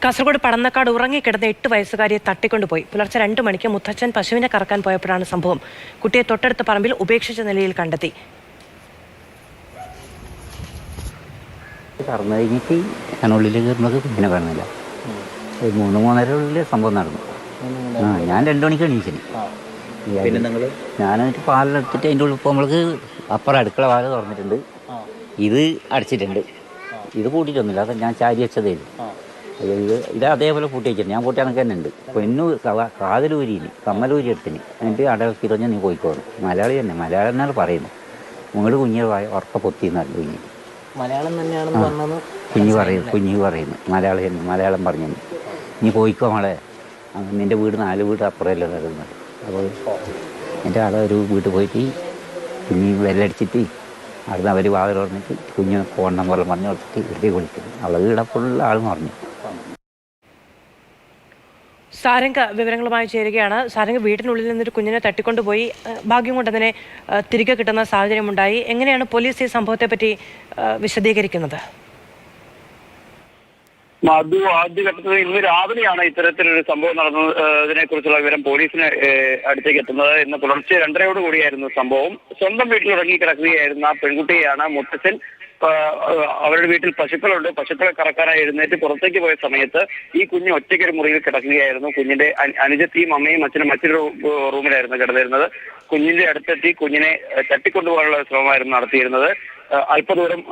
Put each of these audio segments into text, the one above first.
കാസർഗോഡ് പടന്നക്കാട് ഉറങ്ങിക്കിടന്ന 8 വയസ്സുകാരിയെ തട്ടിക്കൊണ്ടുപോയി. പുലർച്ചെ 2 മണിക്ക് മുത്തച്ഛൻ പശുവിനെ കറക്കാൻ പോയപ്പോഴാണ് സംഭവം. കുട്ടിയെ തൊട്ടടുത്ത പറമ്പിൽ ഉപേക്ഷിച്ച നിലയിൽ കണ്ടെത്തി. കറന്നു കഴിഞ്ഞിട്ട് ഞാനുള്ളിൽ കയറുന്നത് കുഞ്ഞിനെ കാണുന്നില്ല. 3-3:30 സംഭവം നടന്നു. ഞാൻ 2 മണിക്ക് എണീച്ചിന്. ഞാനെന്നിട്ട് പാലെടുത്തിട്ട് അതിൻ്റെ ഉള്ളിൽ പോകുമ്പോൾക്ക് അപ്പുറം അടുക്കള വാല് തുറന്നിട്ടുണ്ട്, ഇത് അടച്ചിട്ടുണ്ട്, ഇത് പൂട്ടിയിട്ടൊന്നുമില്ല. അത് ഞാൻ ചാരി വെച്ചതേലും ഇത് അതേപോലെ പൂട്ടി വെച്ചിട്ടുണ്ട്. ഞാൻ പൂട്ടി കണക്ക് തന്നെ ഉണ്ട്. പെണ്ണു കാതിലൂരിന് കമ്മലൂരി എടുത്തിന്. എന്നിട്ട് അടക്കി പറഞ്ഞാൽ നീ പോയിക്കോന്നു. മലയാളി തന്നെ, മലയാളം തന്നെയാണ് പറയുന്നത്. മുങ്ങട് കുഞ്ഞ് ഉറക്ക പൊത്തിന്നല്ല കുഞ്ഞ് മലയാളം തന്നെയാണെന്ന് പറഞ്ഞത്. കുഞ്ഞ് പറയുന്നു മലയാളി തന്നെ, മലയാളം പറഞ്ഞു നീ പോയിക്കോ മോളെ, നിൻ്റെ വീട് 4 വീട് അപ്പുറമല്ലേ നടക്കുന്നത്. അപ്പോൾ എൻ്റെ ആടെ ഒരു വീട്ടിൽ പോയിട്ട് കുഞ്ഞ് വെല്ലടിച്ചിട്ട് അവിടുന്ന് അവർ വാതിൽ തുറന്നിട്ട് കുഞ്ഞ് ഫോൺ നമ്പർ പറഞ്ഞ് കൊടുത്തിട്ട് വീട്ടിൽ വിളിക്കുന്നു. അവളെ വീടെ ഫുള്ള് ആൾ പറഞ്ഞു. സാരംഗ വിവരങ്ങളുമായി ചേരുകയാണ്. സാരംഗ വീട്ടിനുള്ളിൽ നിന്നൊരു കുഞ്ഞിനെ തട്ടിക്കൊണ്ടുപോയി. ഭാഗ്യം കൊണ്ട് അതിനെ തിരികെ കിട്ടുന്ന സാഹചര്യമുണ്ടായി. എങ്ങനെയാണ് പോലീസ് ഈ സംഭവത്തെ പറ്റി വിശദീകരിക്കുന്നത്? മധു, ആദ്യഘട്ടത്തിൽ ഇന്ന് രാവിലെയാണ് ഇത്തരത്തിലൊരു സംഭവം നടന്നതിനെ കുറിച്ചുള്ള വിവരം പോലീസിന് അടുത്തേക്ക് എത്തുന്നത്. ഇന്ന് പുലർച്ചെ 2:30 കൂടിയായിരുന്നു സംഭവം. സ്വന്തം വീട്ടിൽ ഉറങ്ങിക്കിടക്കുകയായിരുന്ന പെൺകുട്ടിയെയാണ് മുത്തച്ഛൻ അവരുടെ വീട്ടിൽ പശുക്കളുണ്ട്, പശുക്കളെ കറക്കാനായി എഴുന്നേറ്റ് പുറത്തേക്ക് പോയ സമയത്ത് ഈ കുഞ്ഞ് ഒറ്റയ്ക്കൊരു മുറിയിൽ കിടക്കുകയായിരുന്നു. കുഞ്ഞിന്റെ അനുജത്തിയും അമ്മയും അച്ഛനും മറ്റൊരു റൂമിലായിരുന്നു കിടന്നിരുന്നത്. കുഞ്ഞിന്റെ അടുത്തെത്തി കുഞ്ഞിനെ തട്ടിക്കൊണ്ടുപോകാനുള്ള ശ്രമമായിരുന്നു നടത്തിയിരുന്നത്. അല്പദൂരം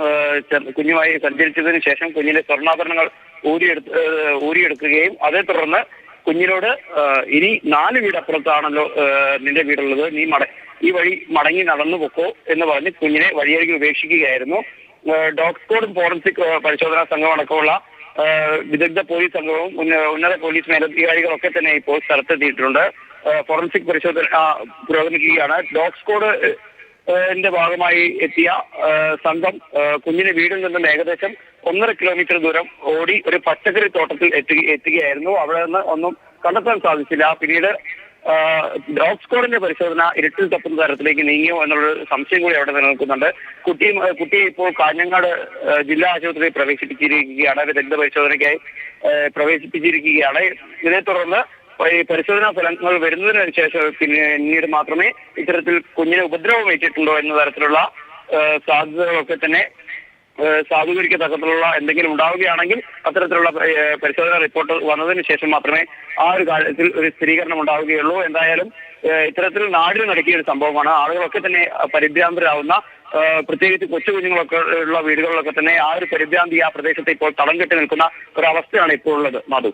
കുഞ്ഞുമായി സഞ്ചരിച്ചതിന് ശേഷം കുഞ്ഞിന്റെ സ്വർണ്ണാഭരണങ്ങൾ ഊരിയെടുക്കുകയും അതേ തുടർന്ന് കുഞ്ഞിനോട് ഇനി 4 വീട് അപ്പുറത്താണല്ലോ നിന്റെ വീടുള്ളത്, നീ ഈ വഴി മടങ്ങി നടന്നു പൊക്കോ എന്ന് പറഞ്ഞ് കുഞ്ഞിനെ വഴിയരികിൽ ഉപേക്ഷിക്കുകയായിരുന്നു. ഡോഗ് സ്ക്വാഡും ഫോറൻസിക് പരിശോധനാ സംഘം അടക്കമുള്ള വിദഗ്ധ പോലീസ് സംഘവും ഉന്നത പോലീസ് മേലധികാരികളൊക്കെ തന്നെ ഇപ്പോൾ സ്ഥലത്തെത്തിയിട്ടുണ്ട്. ഫോറൻസിക് പരിശോധന പുരോഗമിക്കുകയാണ്. ഡോഗ് സ്ക്വാഡ് ന്റെ ഭാഗമായി എത്തിയ സംഘം കുഞ്ഞിന്റെ വീടിൽ നിന്നും ഏകദേശം 1.5 കിലോമീറ്റർ ദൂരം ഓടി ഒരു പച്ചക്കറി തോട്ടത്തിൽ എത്തുകയായിരുന്നു. അവിടെ നിന്ന് ഒന്നും കണ്ടെത്താൻ സാധിച്ചില്ല. പിന്നീട് ഡോഗ് സ്ക്വാഡിന്റെ പരിശോധന ഇരുട്ടിൽ തപ്പുന്ന തരത്തിലേക്ക് നീങ്ങിയോ എന്നുള്ളൊരു സംശയം കൂടി അവിടെ നിലനിൽക്കുന്നുണ്ട്. കുട്ടിയെ ഇപ്പോൾ കാഞ്ഞങ്ങാട് ജില്ലാ ആശുപത്രിയിൽ പ്രവേശിപ്പിച്ചിരിക്കുകയാണ്. വിദഗ്ധ പരിശോധനയ്ക്കായി പ്രവേശിപ്പിച്ചിരിക്കുകയാണ്. ഇതേ തുടർന്ന് ഈ പരിശോധനാ ഫലങ്ങൾ വരുന്നതിന് ശേഷം പിന്നീട് മാത്രമേ ഇത്തരത്തിൽ കുഞ്ഞിനെ ഉപദ്രവം ഏറ്റിട്ടുണ്ടോ എന്ന തരത്തിലുള്ള സാധ്യതകളൊക്കെ തന്നെ സാധൂകരിക്കത്തക്കത്തിലുള്ള എന്തെങ്കിലും ഉണ്ടാവുകയാണെങ്കിൽ അത്തരത്തിലുള്ള പരിശോധനാ റിപ്പോർട്ട് വന്നതിന് ശേഷം മാത്രമേ ആ ഒരു കാര്യത്തിൽ ഒരു സ്ഥിരീകരണം ഉണ്ടാവുകയുള്ളൂ. എന്തായാലും ഇത്തരത്തിൽ നാടിന് നടക്കിയ ഒരു സംഭവമാണ്. ആളുകളൊക്കെ തന്നെ പരിഭ്രാന്തരാവുന്ന, പ്രത്യേകിച്ച് കൊച്ചു കുഞ്ഞുങ്ങളൊക്കെ ഉള്ള വീടുകളിലൊക്കെ തന്നെ ആ ഒരു പരിഭ്രാന്തി ആ പ്രദേശത്ത് ഇപ്പോൾ തളം കെട്ടി നിൽക്കുന്ന ഒരവസ്ഥയാണ് ഇപ്പോൾ ഉള്ളത്. മധു.